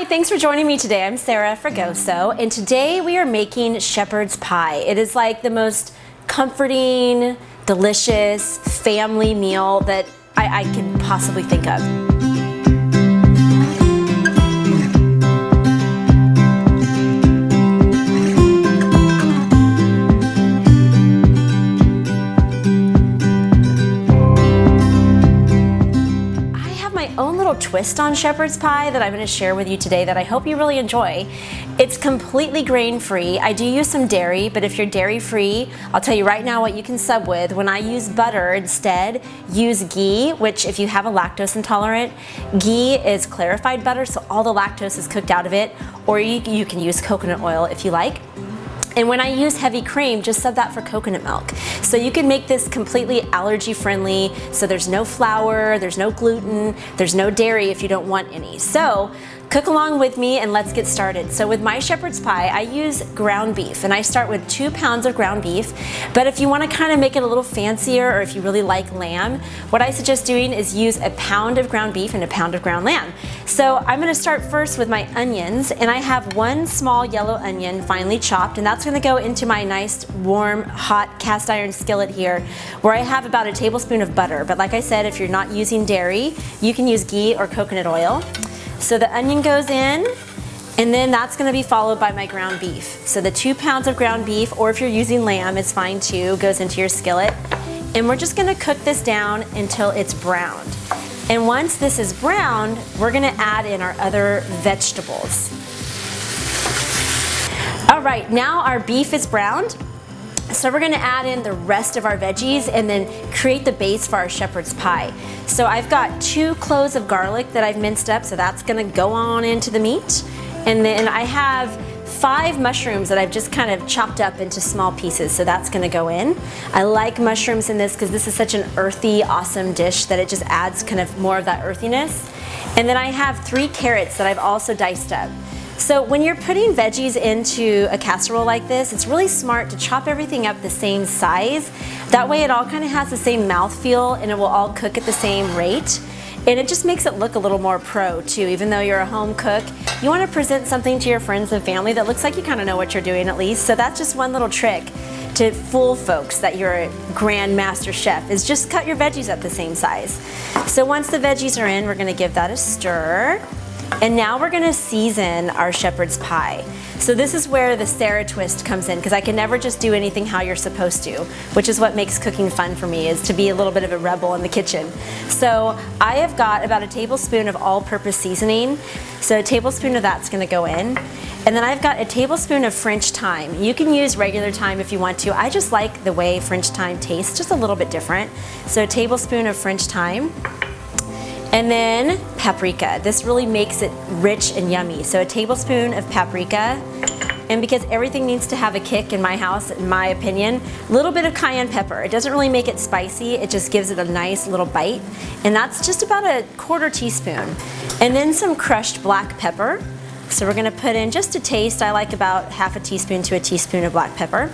Hi, thanks for joining me today. I'm Sarah Fragoso, and today we are making shepherd's pie. It is like the most comforting, delicious family meal that I can possibly think of. Own little twist on shepherd's pie that I'm going to share with you today that I hope you really enjoy. It's completely grain-free. I do use some dairy, but if you're dairy-free, I'll tell you right now what you can sub with. When I use butter instead, use ghee, which if you have a lactose intolerant, ghee is clarified butter, so all the lactose is cooked out of it, or you can use coconut oil if you like. And when I use heavy cream, just sub that for coconut milk. So you can make this completely allergy friendly, so there's no flour, there's no gluten, there's no dairy if you don't want any. So cook along with me and let's get started. So with my shepherd's pie, I use ground beef, and I start with 2 pounds of ground beef. But if you want to kind of make it a little fancier, or if you really like lamb, what I suggest doing is use a pound of ground beef and a pound of ground lamb. So I'm going to start first with my onions, and I have 1 small yellow onion finely chopped, and that's going to go into my nice warm hot cast iron skillet here, where I have about a tablespoon of butter. But like I said, if you're not using dairy, you can use ghee or coconut oil. So the onion goes in, and then that's going to be followed by my ground beef. So the 2 pounds of ground beef, or if you're using lamb, it's fine too, goes into your skillet. And we're just going to cook this down until it's browned. And once this is browned, we're going to add in our other vegetables. All right, now our beef is browned. So we're gonna add in the rest of our veggies and then create the base for our shepherd's pie. So I've got 2 cloves of garlic that I've minced up, so that's gonna go on into the meat. And then I have 5 mushrooms that I've just kind of chopped up into small pieces, so that's gonna go in. I like mushrooms in this because this is such an earthy, awesome dish that it just adds kind of more of that earthiness. And then I have 3 carrots that I've also diced up. So when you're putting veggies into a casserole like this, it's really smart to chop everything up the same size. That way it all kind of has the same mouthfeel and it will all cook at the same rate. And it just makes it look a little more pro too. Even though you're a home cook, you want to present something to your friends and family that looks like you kind of know what you're doing at least. So that's just one little trick to fool folks that you're a grand master chef, is just cut your veggies up the same size. So once the veggies are in, we're going to give that a stir. And now we're gonna season our shepherd's pie. So this is where the Sarah twist comes in, because I can never just do anything how you're supposed to, which is what makes cooking fun for me, is to be a little bit of a rebel in the kitchen. So I have got about a tablespoon of all-purpose seasoning. So a tablespoon of that's gonna go in. And then I've got a tablespoon of French thyme. You can use regular thyme if you want to. I just like the way French thyme tastes, just a little bit different. So a tablespoon of French thyme. And then paprika. This really makes it rich and yummy. So a tablespoon of paprika. And because everything needs to have a kick in my house, in my opinion, a little bit of cayenne pepper. It doesn't really make it spicy, it just gives it a nice little bite. And that's just about a 1/4 teaspoon. And then some crushed black pepper. So we're gonna put in just a taste. I like about 1/2 teaspoon to a teaspoon of black pepper.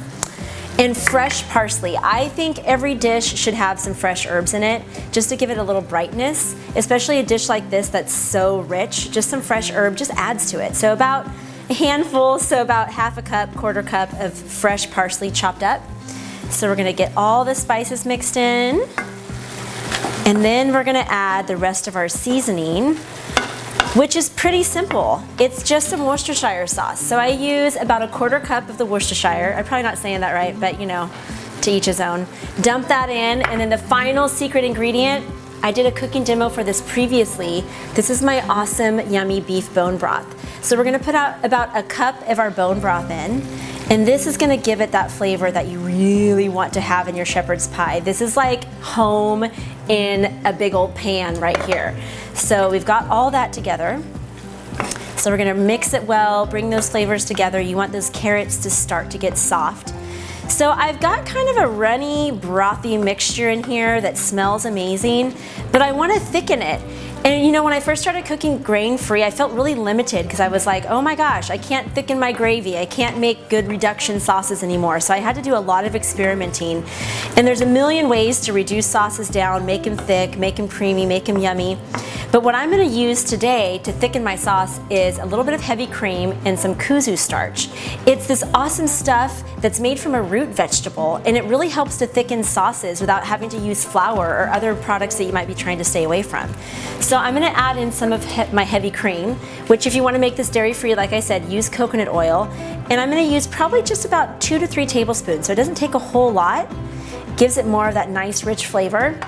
And fresh parsley. I think every dish should have some fresh herbs in it, just to give it a little brightness, especially a dish like this that's so rich. Just some fresh herb just adds to it. So about a handful, so about 1/2 cup, 1/4 cup of fresh parsley chopped up. So we're gonna get all the spices mixed in, and then we're gonna add the rest of our seasoning, which is pretty simple. It's just some Worcestershire sauce. So I use about a 1/4 cup of the Worcestershire. I'm probably not saying that right, but you know, to each his own. Dump that in, and then the final secret ingredient, I did a cooking demo for this previously. This is my awesome, yummy beef bone broth. So we're gonna put out about a cup of our bone broth in, and this is gonna give it that flavor that you really want to have in your shepherd's pie. This is like home in a big old pan right here. So we've got all that together. So we're gonna mix it well, bring those flavors together. You want those carrots to start to get soft. So I've got kind of a runny, brothy mixture in here that smells amazing, but I wanna thicken it. And you know, when I first started cooking grain-free, I felt really limited because I was like, oh my gosh, I can't thicken my gravy. I can't make good reduction sauces anymore. So I had to do a lot of experimenting. And there's a million ways to reduce sauces down, make them thick, make them creamy, make them yummy. But what I'm gonna use today to thicken my sauce is a little bit of heavy cream and some kuzu starch. It's this awesome stuff that's made from a root vegetable, and it really helps to thicken sauces without having to use flour or other products that you might be trying to stay away from. So I'm gonna add in some of my heavy cream, which if you wanna make this dairy-free, like I said, use coconut oil. And I'm gonna use probably just about 2 to 3 tablespoons, so it doesn't take a whole lot. Gives it more of that nice rich flavor.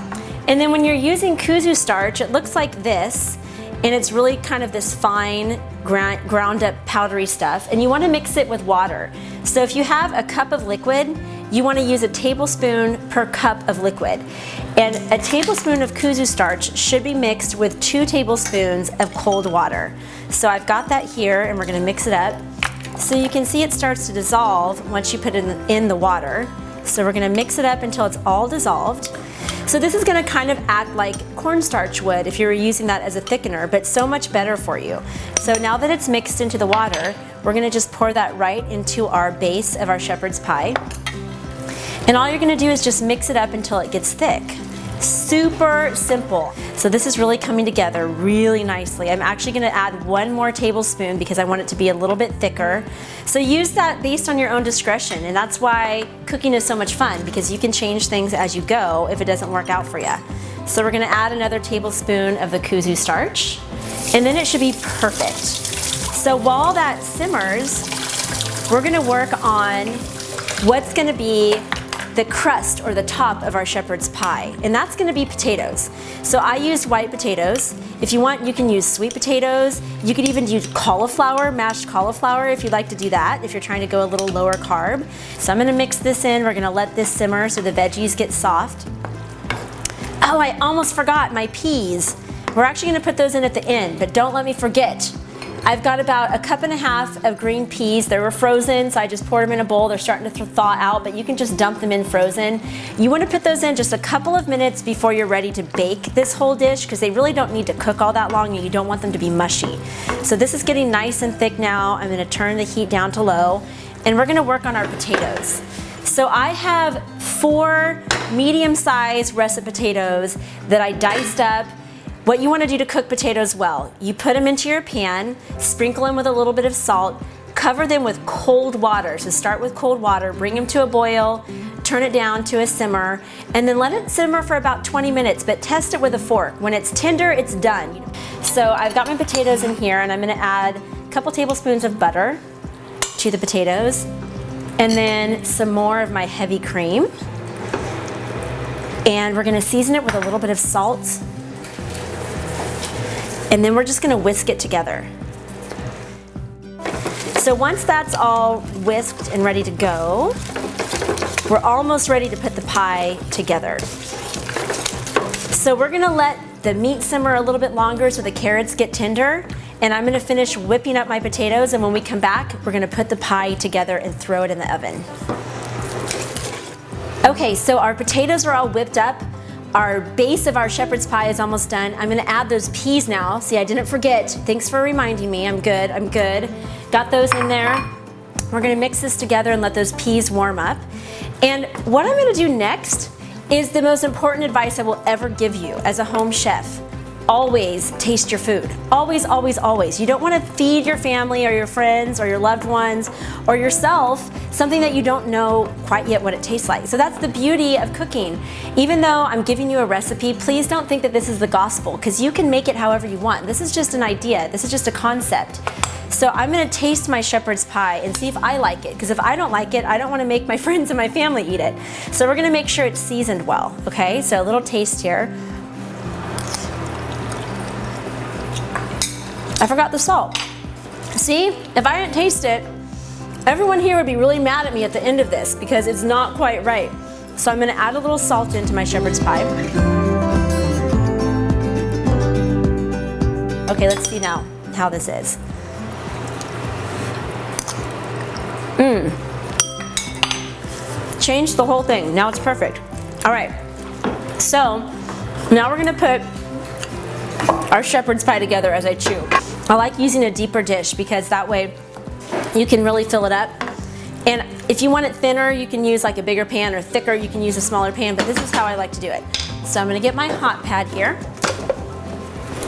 And then when you're using kuzu starch, it looks like this, and it's really kind of this fine ground up powdery stuff, and you want to mix it with water. So if you have a cup of liquid, you want to use a tablespoon per cup of liquid. And a tablespoon of kuzu starch should be mixed with 2 tablespoons of cold water. So I've got that here, and we're going to mix it up. So you can see it starts to dissolve once you put it in the water. So we're going to mix it up until it's all dissolved. So this is going to kind of act like cornstarch would if you were using that as a thickener, but so much better for you. So now that it's mixed into the water, we're going to just pour that right into our base of our shepherd's pie. And all you're going to do is just mix it up until it gets thick. Super simple. So this is really coming together really nicely. I'm actually going to add 1 more tablespoon because I want it to be a little bit thicker. So use that based on your own discretion, and that's why cooking is so much fun, because you can change things as you go if it doesn't work out for you. So we're going to add another tablespoon of the kuzu starch, and then it should be perfect. So while that simmers, we're going to work on what's going to be the crust or the top of our shepherd's pie, and that's going to be potatoes. So I used white potatoes. If you want, you can use sweet potatoes. You could even use cauliflower, mashed cauliflower, if you'd like to do that, if you're trying to go a little lower carb. So I'm going to mix this in. We're going to let this simmer so the veggies get soft. Oh, I almost forgot my peas. We're actually going to put those in at the end, but don't let me forget. I've got about 1.5 cups of green peas. They were frozen, so I just poured them in a bowl. They're starting to thaw out, but you can just dump them in frozen. You want to put those in just a couple of minutes before you're ready to bake this whole dish, because they really don't need to cook all that long, and you don't want them to be mushy. So this is getting nice and thick now. I'm going to turn the heat down to low, and we're going to work on our potatoes. So I have 4 medium-sized russet potatoes that I diced up. What you want to do to cook potatoes well, you put them into your pan, sprinkle them with a little bit of salt, cover them with cold water. So start with cold water, bring them to a boil, turn it down to a simmer, and then let it simmer for about 20 minutes, but test it with a fork. When it's tender, it's done. So I've got my potatoes in here, and I'm going to add a couple tablespoons of butter to the potatoes, and then some more of my heavy cream. And we're going to season it with a little bit of salt. And then we're just going to whisk it together. So once that's all whisked and ready to go, we're almost ready to put the pie together. So we're going to let the meat simmer a little bit longer so the carrots get tender, and I'm going to finish whipping up my potatoes, and when we come back, we're going to put the pie together and throw it in the oven. Okay, so our potatoes are all whipped up. Our base of our shepherd's pie is almost done. I'm gonna add those peas now. See, I didn't forget. Thanks for reminding me. I'm good, I'm good. Got those in there. We're gonna mix this together and let those peas warm up. And what I'm gonna do next is the most important advice I will ever give you as a home chef. Always taste your food. Always, always, always. You don't want to feed your family or your friends or your loved ones or yourself something that you don't know quite yet what it tastes like. So that's the beauty of cooking. Even though I'm giving you a recipe, please don't think that this is the gospel, because you can make it however you want. This is just an idea. This is just a concept. So I'm going to taste my shepherd's pie and see if I like it, because if I don't like it, I don't want to make my friends and my family eat it. So we're going to make sure it's seasoned well. Okay, so a little taste here. I forgot the salt. See, if I didn't taste it, everyone here would be really mad at me at the end of this because it's not quite right. So I'm gonna add a little salt into my shepherd's pie. Okay, let's see now how this is. Changed the whole thing. Now it's perfect. All right, so now we're gonna put our shepherd's pie together as I chew. I like using a deeper dish because that way you can really fill it up. And if you want it thinner, you can use like a bigger pan, or thicker, you can use a smaller pan, but this is how I like to do it. So I'm gonna get my hot pad here,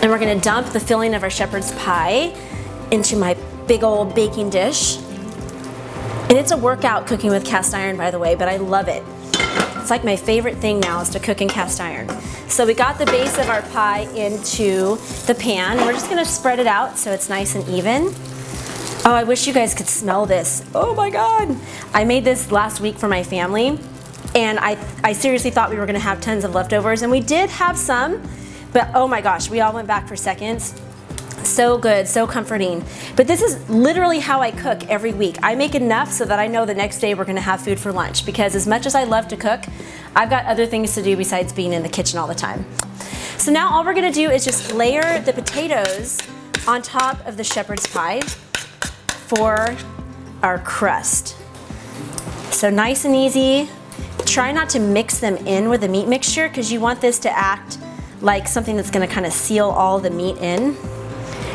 and we're gonna dump the filling of our shepherd's pie into my big old baking dish. And it's a workout cooking with cast iron, by the way, but I love it. It's like my favorite thing now is to cook in cast iron. So we got the base of our pie into the pan, and we're just gonna spread it out so it's nice and even. Oh, I wish you guys could smell this. Oh my God. I made this last week for my family, and I seriously thought we were gonna have tons of leftovers, and we did have some, but oh my gosh, we all went back for seconds. So good, so comforting. But this is literally how I cook every week. I make enough so that I know the next day we're gonna have food for lunch, because as much as I love to cook, I've got other things to do besides being in the kitchen all the time. So now all we're gonna do is just layer the potatoes on top of the shepherd's pie for our crust. So nice and easy. Try not to mix them in with the meat mixture, because you want this to act like something that's gonna kind of seal all the meat in,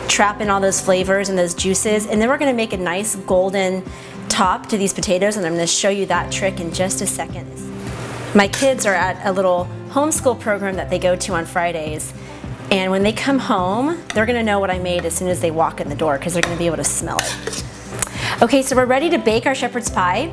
trap in all those flavors and those juices, and then we're gonna make a nice golden top to these potatoes, and I'm gonna show you that trick in just a second. My kids are at a little homeschool program that they go to on Fridays, and when they come home, they're gonna know what I made as soon as they walk in the door, because they're gonna be able to smell it. Okay, so we're ready to bake our shepherd's pie.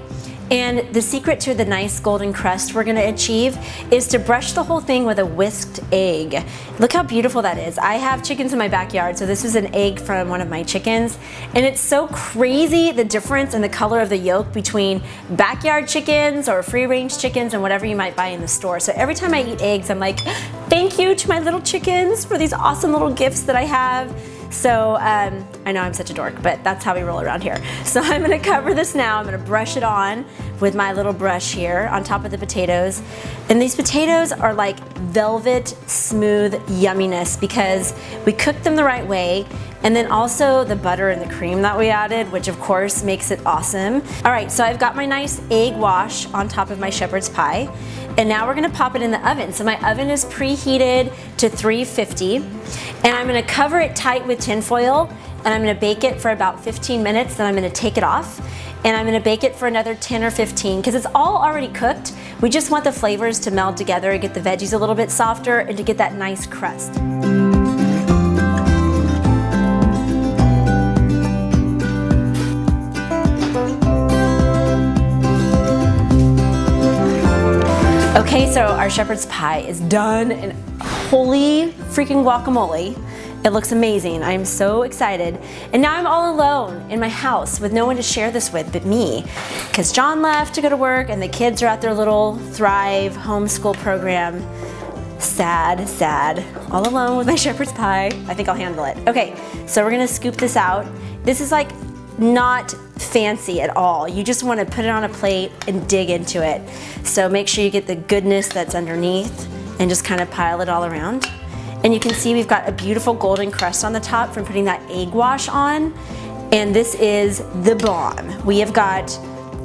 And the secret to the nice golden crust we're gonna achieve is to brush the whole thing with a whisked egg. Look how beautiful that is. I have chickens in my backyard, so this is an egg from one of my chickens. And it's so crazy the difference in the color of the yolk between backyard chickens or free range chickens and whatever you might buy in the store. So every time I eat eggs, I'm like, thank you to my little chickens for these awesome little gifts that I have. So I know I'm such a dork, but that's how we roll around here. So I'm gonna cover this now. I'm gonna brush it on with my little brush here on top of the potatoes. And these potatoes are like velvet smooth yumminess because we cooked them the right way. And then also the butter and the cream that we added, which of course makes it awesome. All right, so I've got my nice egg wash on top of my shepherd's pie. And now we're gonna pop it in the oven. So my oven is preheated to 350. And I'm gonna cover it tight with tin foil, and I'm gonna bake it for about 15 minutes, then I'm gonna take it off. And I'm gonna bake it for another 10 or 15, because it's all already cooked. We just want the flavors to meld together and get the veggies a little bit softer and to get that nice crust. Okay, so our shepherd's pie is done, and holy freaking guacamole. It looks amazing. I'm so excited. And now I'm all alone in my house with no one to share this with but me, because John left to go to work and the kids are at their little Thrive homeschool program. Sad, sad. All alone with my shepherd's pie. I think I'll handle it. Okay, so we're gonna scoop this out. This is like not fancy at all. You just want to put it on a plate and dig into it. So make sure you get the goodness that's underneath and just kind of pile it all around. And you can see we've got a beautiful golden crust on the top from putting that egg wash on. And this is the bomb. We have got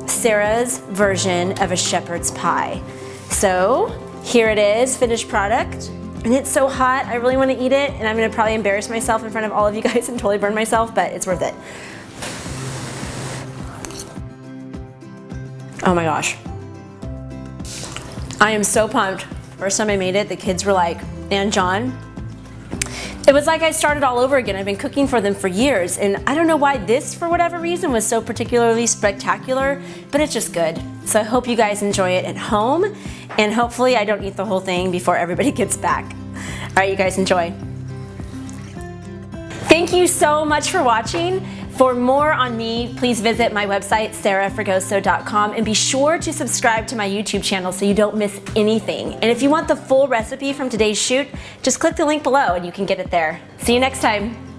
Sarah's version of a shepherd's pie. So here it is, finished product. And it's so hot, I really want to eat it. And I'm gonna probably embarrass myself in front of all of you guys and totally burn myself, but it's worth it. Oh my gosh. I am so pumped. First time I made it, the kids were like, and John, it was like I started all over again. I've been cooking for them for years, and I don't know why this, for whatever reason, was so particularly spectacular, but it's just good. So I hope you guys enjoy it at home, and hopefully I don't eat the whole thing before everybody gets back. All right, you guys enjoy. Thank you so much for watching. For more on me, please visit my website, sarahfragoso.com, and be sure to subscribe to my YouTube channel so you don't miss anything. And if you want the full recipe from today's shoot, just click the link below and you can get it there. See you next time.